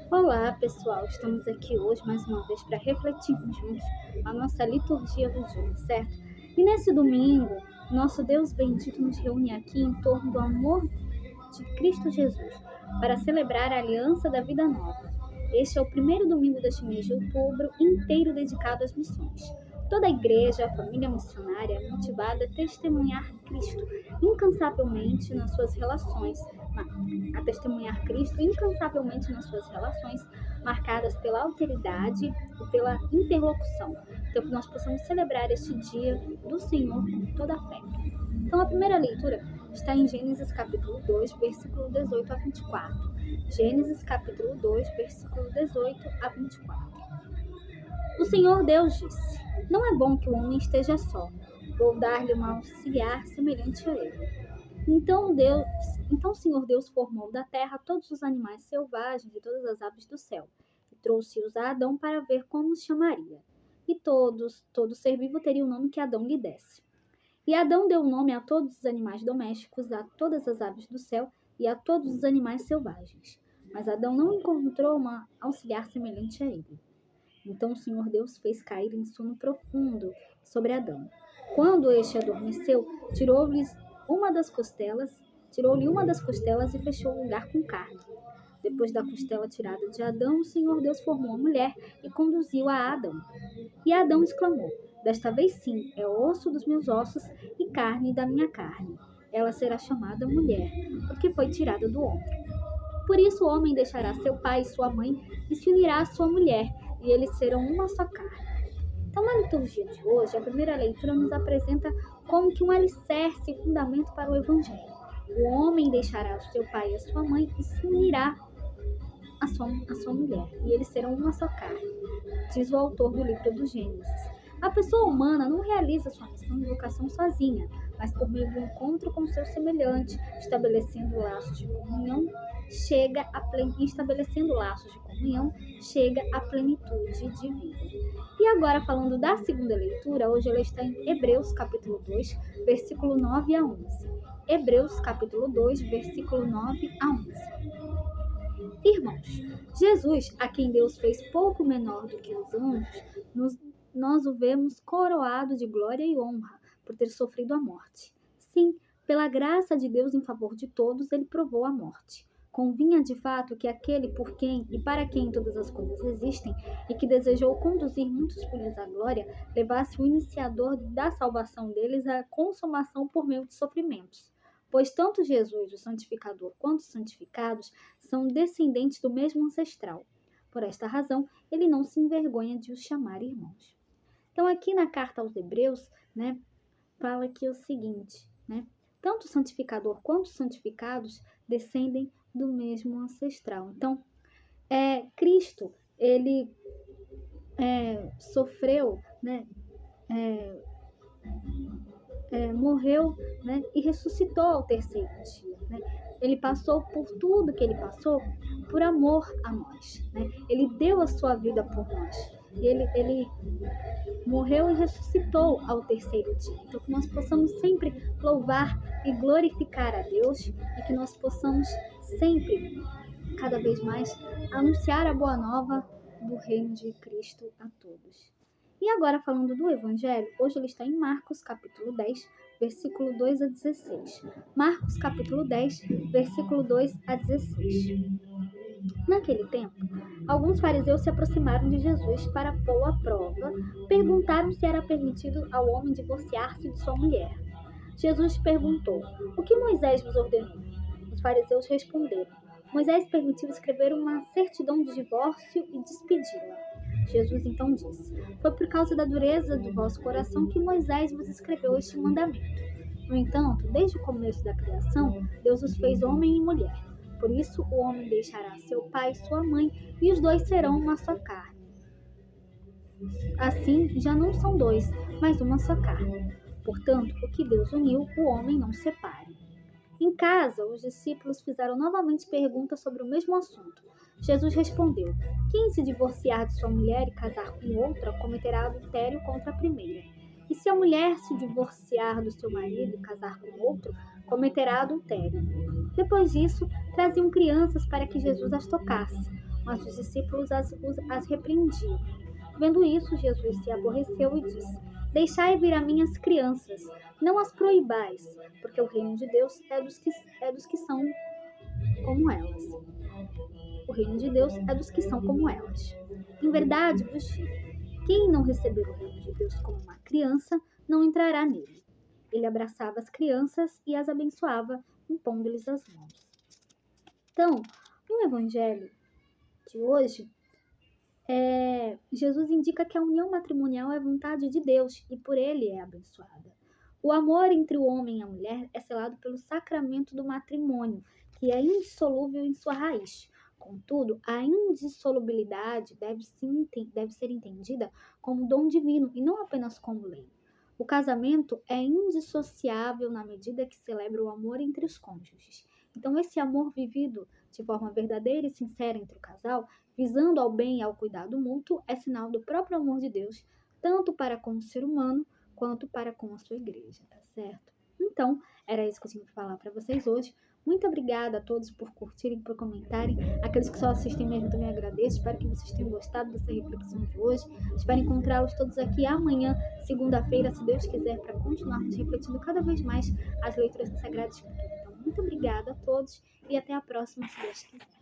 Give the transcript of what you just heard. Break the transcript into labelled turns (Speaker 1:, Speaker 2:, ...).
Speaker 1: Olá, pessoal! Estamos aqui hoje mais uma vez para refletirmos juntos a nossa liturgia do dia, certo? E nesse domingo, nosso Deus bendito nos reúne aqui em torno do amor de Cristo Jesus para celebrar a aliança da vida nova. Este é o primeiro domingo deste mês de outubro inteiro dedicado às missões. Toda a igreja, a família missionária é motivada a testemunhar Cristo incansavelmente nas suas relações, marcadas pela alteridade e pela interlocução. Então, que nós possamos celebrar este dia do Senhor com toda a fé. Então, a primeira leitura está em Gênesis capítulo 2, versículo 18 a 24. Gênesis capítulo 2, versículo 18 a 24. O Senhor Deus disse: Não é bom que o homem esteja só. Vou dar-lhe um auxiliar semelhante a ele. Então o Senhor Deus formou da terra todos os animais selvagens e todas as aves do céu, e trouxe-os a Adão para ver como os chamaria. E todo ser vivo teria o nome que Adão lhe desse. E Adão deu nome a todos os animais domésticos, a todas as aves do céu e a todos os animais selvagens. Mas Adão não encontrou uma auxiliar semelhante a ele. Então o Senhor Deus fez cair em sono profundo sobre Adão. Quando este adormeceu, tirou-lhe uma das costelas e fechou o lugar com carne. Depois da costela tirada de Adão, o Senhor Deus formou a mulher e conduziu-a a Adão. E Adão exclamou: Desta vez sim, é osso dos meus ossos e carne da minha carne. Ela será chamada mulher, porque foi tirada do homem. Por isso o homem deixará seu pai e sua mãe e se unirá à sua mulher, e eles serão uma só carne. Então, na liturgia de hoje, a primeira leitura nos apresenta como que um alicerce e fundamento para o Evangelho. O homem deixará o seu pai e a sua mãe e se unirá à sua mulher, e eles serão uma só carne, diz o autor do livro do Gênesis. A pessoa humana não realiza sua missão de vocação sozinha, mas por meio do encontro com seu semelhante, estabelecendo laços de comunhão, chega à plenitude de vida. E agora, falando da segunda leitura, hoje ela está em Hebreus capítulo 2, versículo 9 a 11. Hebreus capítulo 2, versículo 9 a 11. Irmãos, Jesus, a quem Deus fez pouco menor do que os anjos, nós o vemos coroado de glória e honra por ter sofrido a morte. Sim, pela graça de Deus em favor de todos, ele provou a morte. Convinha de fato que aquele por quem e para quem todas as coisas existem e que desejou conduzir muitos filhos à glória, levasse o iniciador da salvação deles à consumação por meio de sofrimentos. Pois tanto Jesus, o santificador, quanto os santificados são descendentes do mesmo ancestral. Por esta razão, ele não se envergonha de os chamar irmãos. Então, aqui na carta aos Hebreus, fala aqui o seguinte, tanto o santificador quanto os santificados descendem do mesmo ancestral. Então, Cristo, ele sofreu, morreu, e ressuscitou ao terceiro dia. Ele passou por tudo que ele passou por amor a nós. Ele deu a sua vida por nós. E ele morreu e ressuscitou ao terceiro dia. Então, que nós possamos sempre louvar e glorificar a Deus e que nós possamos sempre, cada vez mais, anunciar a boa nova do reino de Cristo a todos. E agora, falando do Evangelho, hoje ele está em Marcos, capítulo 10, versículo 2 a 16. Marcos, capítulo 10, versículo 2 a 16. Naquele tempo, alguns fariseus se aproximaram de Jesus para pô-lo à prova, perguntaram se era permitido ao homem divorciar-se de sua mulher. Jesus perguntou: O que Moisés vos ordenou? Os fariseus responderam: Moisés permitiu escrever uma certidão de divórcio e despedi-la. Jesus então disse: Foi por causa da dureza do vosso coração que Moisés vos escreveu este mandamento. No entanto, desde o começo da criação, Deus os fez homem e mulher. Por isso, o homem deixará seu pai e sua mãe, e os dois serão uma só carne. Assim, já não são dois, mas uma só carne. Portanto, o que Deus uniu, o homem não separe. Em casa, os discípulos fizeram novamente perguntas sobre o mesmo assunto. Jesus respondeu: Quem se divorciar de sua mulher e casar com outra, cometerá adultério contra a primeira. E se a mulher se divorciar do seu marido e casar com outro, cometerá adultério. Depois disso, traziam crianças para que Jesus as tocasse. mas os discípulos as repreendiam. Vendo isso, Jesus se aborreceu e disse: Deixai vir a mim as crianças, não as proibais, porque o reino de Deus é dos que são como elas. O reino de Deus é dos que são como elas. Em verdade vos digo, quem não receber o reino de Deus como uma criança, não entrará nele. Ele abraçava as crianças e as abençoava, impondo-lhes as mãos. Então, no Evangelho de hoje, Jesus indica que a união matrimonial é vontade de Deus e por ele é abençoada. O amor entre o homem e a mulher é selado pelo sacramento do matrimônio, que é indissolúvel em sua raiz. Contudo, a indissolubilidade deve ser entendida como dom divino e não apenas como lei. O casamento é indissociável na medida que celebra o amor entre os cônjuges. Então, esse amor vivido de forma verdadeira e sincera entre o casal, visando ao bem e ao cuidado mútuo, é sinal do próprio amor de Deus, tanto para com o ser humano, quanto para com a sua igreja, tá certo? Então, era isso que eu tinha que falar para vocês hoje. Muito obrigada a todos por curtirem, por comentarem. Aqueles que só assistem mesmo também agradeço. Espero que vocês tenham gostado dessa reflexão de hoje. Espero encontrá-los todos aqui amanhã, segunda-feira, se Deus quiser, para continuarmos refletindo cada vez mais as leituras da Sagrada Escritura. Então, muito obrigada a todos e até a próxima, se Deus quiser.